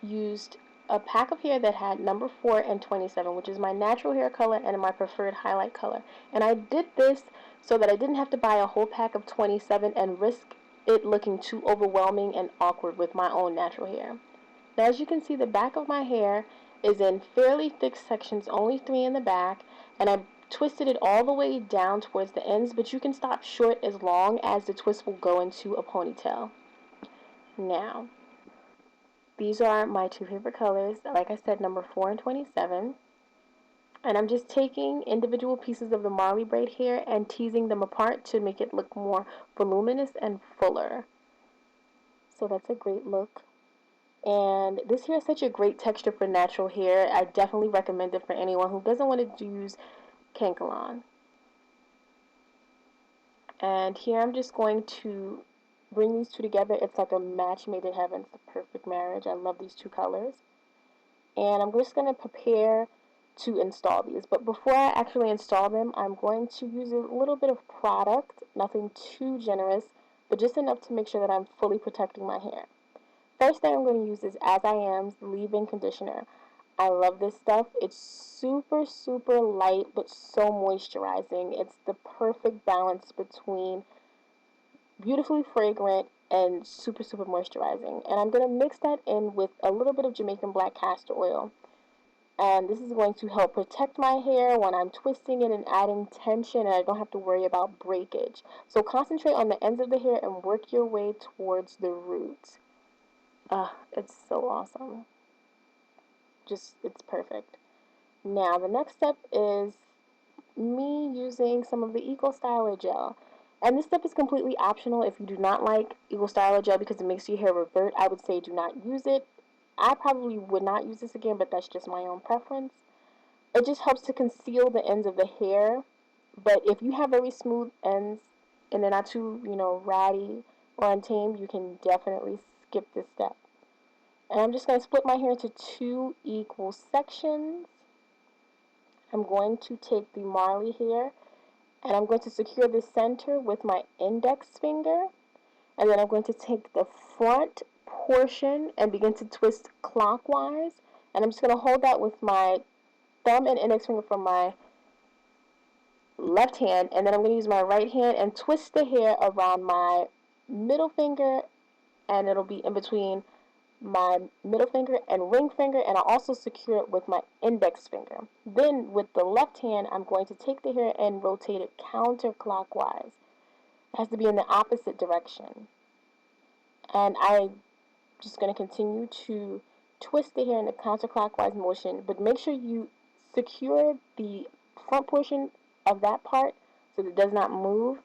used a pack of hair that had number 4 and 27, which is my natural hair color and my preferred highlight color. And I did this so that I didn't have to buy a whole pack of 27 and risk it looking too overwhelming and awkward with my own natural hair. Now, as you can see, the back of my hair is in fairly thick sections, only 3 in the back, and I twisted it all the way down towards the ends, but you can stop short as long as the twist will go into a ponytail. Now, these are my two favorite colors, like I said, number 4 and 27. And I'm just taking individual pieces of the Marley Braid hair and teasing them apart to make it look more voluminous and fuller. So that's a great look. And this hair is such a great texture for natural hair. I definitely recommend it for anyone who doesn't want to use Kanekalon. And here I'm just going to bring these two together. It's like a match made in heaven. It's the perfect marriage. I love these two colors. And I'm just going to prepare to install these. But before I actually install them, I'm going to use a little bit of product, nothing too generous, but just enough to make sure that I'm fully protecting my hair. First thing I'm going to use is As I Am's leave-in conditioner. I love this stuff. It's super, super light, but so moisturizing. It's the perfect balance between beautifully fragrant and super, super moisturizing. And I'm going to mix that in with a little bit of Jamaican black castor oil. And this is going to help protect my hair when I'm twisting it and adding tension, and I don't have to worry about breakage. So concentrate on the ends of the hair and work your way towards the roots. It's so awesome. It's perfect. Now, the next step is me using some of the Eco Styler gel. And this step is completely optional. If you do not like Eco Styler gel because it makes your hair revert, I would say do not use it. I probably would not use this again, but that's just my own preference. It just helps to conceal the ends of the hair. But if you have very smooth ends and they're not too, ratty or untamed, you can definitely skip this step. And I'm just going to split my hair into 2 equal sections. I'm going to take the Marley hair and I'm going to secure the center with my index finger. And then I'm going to take the front portion and begin to twist clockwise. And I'm just going to hold that with my thumb and index finger from my left hand. And then I'm going to use my right hand and twist the hair around my middle finger. And it'll be in between my middle finger and ring finger, and I'll also secure it with my index finger. Then with the left hand, I'm going to take the hair and rotate it counterclockwise. It has to be in the opposite direction. And I'm just going to continue to twist the hair in the counterclockwise motion, but make sure you secure the front portion of that part so that it does not move.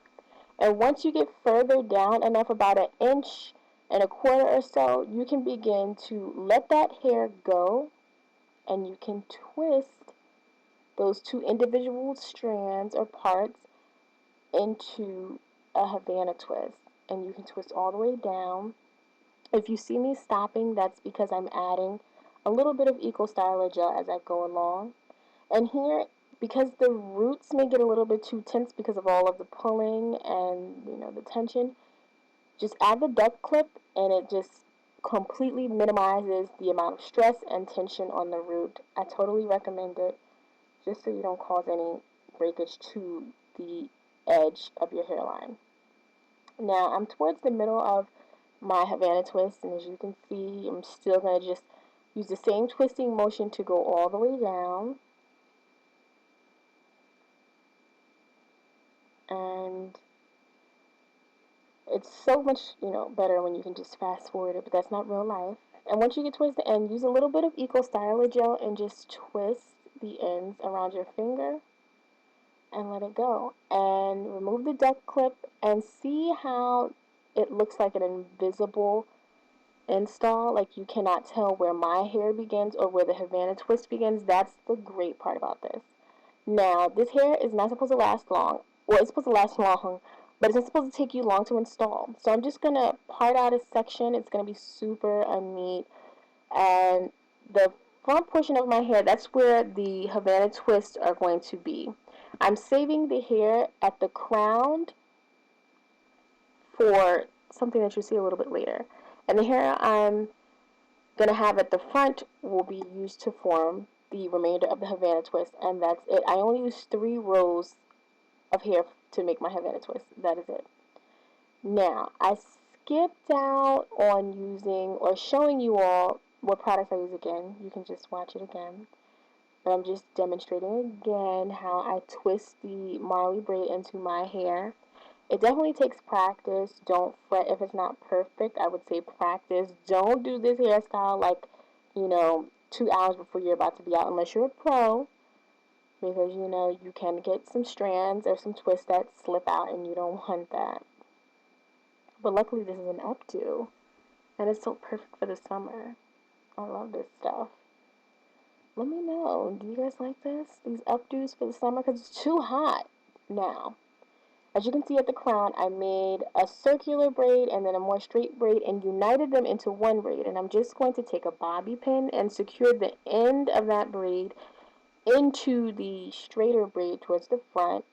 And once you get further down enough, about 1.25 inches or so, you can begin to let that hair go, and you can twist those 2 individual strands or parts into a Havana twist. And you can twist all the way down. If you see me stopping, that's because I'm adding a little bit of Eco Styler gel as I go along. And here, because the roots may get a little bit too tense because of all of the pulling and, the tension, just add the duck clip and it just completely minimizes the amount of stress and tension on the root. I totally recommend it, just so you don't cause any breakage to the edge of your hairline. Now, I'm towards the middle of my Havana twist, and as you can see, I'm still going to just use the same twisting motion to go all the way down. And it's so much, better when you can just fast forward it, but that's not real life. And once you get towards the end, use a little bit of Eco Styler gel and just twist the ends around your finger and let it go. And remove the duck clip and see how it looks like an invisible install. Like you cannot tell where my hair begins or where the Havana twist begins. That's the great part about this. Now, this hair is not supposed to last long. Well, it's supposed to last long, but it's not supposed to take you long to install. So I'm just going to part out a section. It's going to be super neat. And the front portion of my hair, that's where the Havana twists are going to be. I'm saving the hair at the crown for something that you'll see a little bit later. And the hair I'm gonna have at the front will be used to form the remainder of the Havana twist, and that's it. I only use 3 rows of hair to make my Havana twist. That is it. Now, I skipped out on using or showing you all what products I use again. You can just watch it again. But I'm just demonstrating again how I twist the Marley braid into my hair. It definitely takes practice. Don't fret if it's not perfect. I would say practice. Don't do this hairstyle like, 2 hours before you're about to be out unless you're a pro. Because, you can get some strands or some twists that slip out and you don't want that. But luckily this is an updo. And it's so perfect for the summer. I love this stuff. Let me know. Do you guys like this? These updos for the summer? Because it's too hot now. As you can see at the crown, I made a circular braid and then a more straight braid and united them into one braid. And I'm just going to take a bobby pin and secure the end of that braid into the straighter braid towards the front.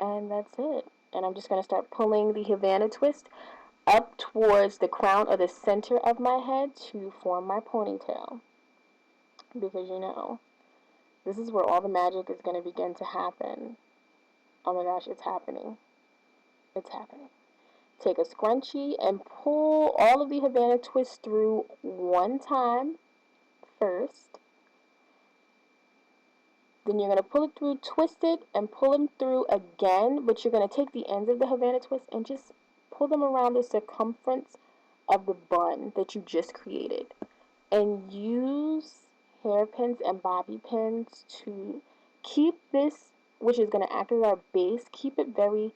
And that's it. And I'm just going to start pulling the Havana twist up towards the crown or the center of my head to form my ponytail. Because, this is where all the magic is going to begin to happen. Oh my gosh, it's happening. It's happening. Take a scrunchie and pull all of the Havana twists through one time first. Then you're going to pull it through, twist it, and pull them through again. But you're going to take the ends of the Havana twist and just pull them around the circumference of the bun that you just created. And use hairpins and bobby pins to keep this, which is going to act as our base, keep it very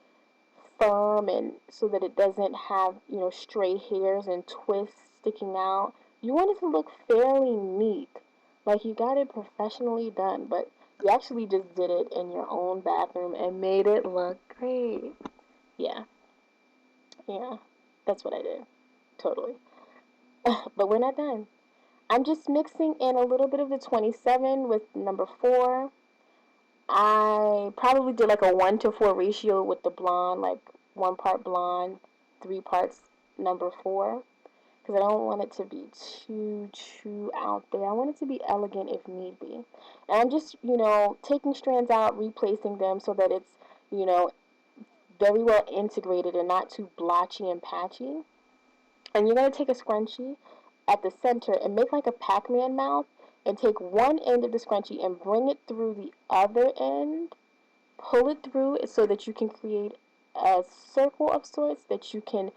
firm and so that it doesn't have, stray hairs and twists sticking out. You want it to look fairly neat, like you got it professionally done, but you actually just did it in your own bathroom and made it look great. Yeah, that's what I did, totally. But we're not done. I'm just mixing in a little bit of the 27 with number 4. I probably did like a 1-to-4 ratio with the blonde, like 1 part blonde, 3 parts number 4. Because I don't want it to be too out there. I want it to be elegant if need be. And I'm just, taking strands out, replacing them so that it's, very well integrated and not too blotchy and patchy. And you're going to take a scrunchie at the center and make like a Pac-Man mouth and take one end of the scrunchie and bring it through the other end. Pull it through so that you can create a circle of sorts that you can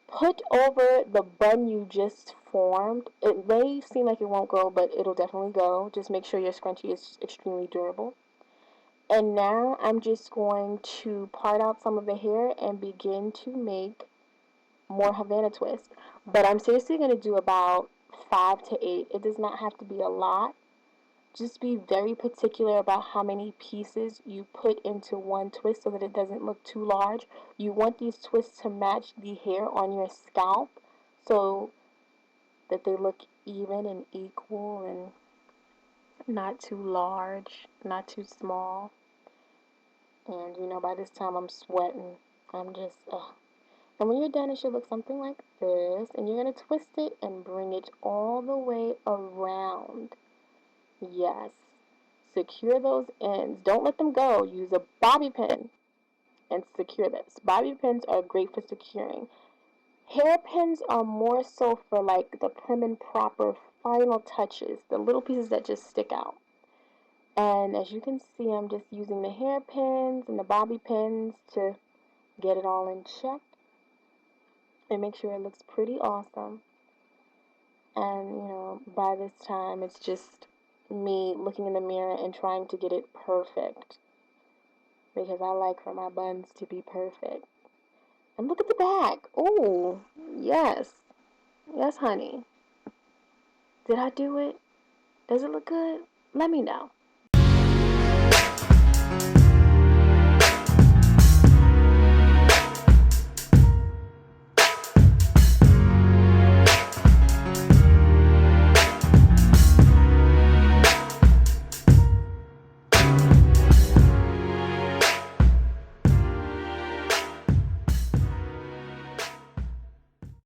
put over the bun you just formed. It may seem like it won't go, but it'll definitely go. Just make sure your scrunchie is extremely durable. And now I'm just going to part out some of the hair and begin to make more Havana twist. But I'm seriously going to do about 5 to 8. It does not have to be a lot. Just be very particular about how many pieces you put into one twist so that it doesn't look too large. You want these twists to match the hair on your scalp so that they look even and equal and not too large, not too small. And by this time I'm sweating. I'm just, ugh. And when you're done, it should look something like this. And you're going to twist it and bring it all the way around. Yes. Secure those ends. Don't let them go. Use a bobby pin and secure this. Bobby pins are great for securing. Hairpins are more so for like the prim and proper final touches, the little pieces that just stick out. And as you can see, I'm just using the hairpins and the bobby pins to get it all in check and make sure it looks pretty awesome. And, by this time, it's just me looking in the mirror and trying to get it perfect. Because I like for my buns to be perfect. And look at the back. Oh, yes. Yes, honey. Did I do it? Does it look good? Let me know.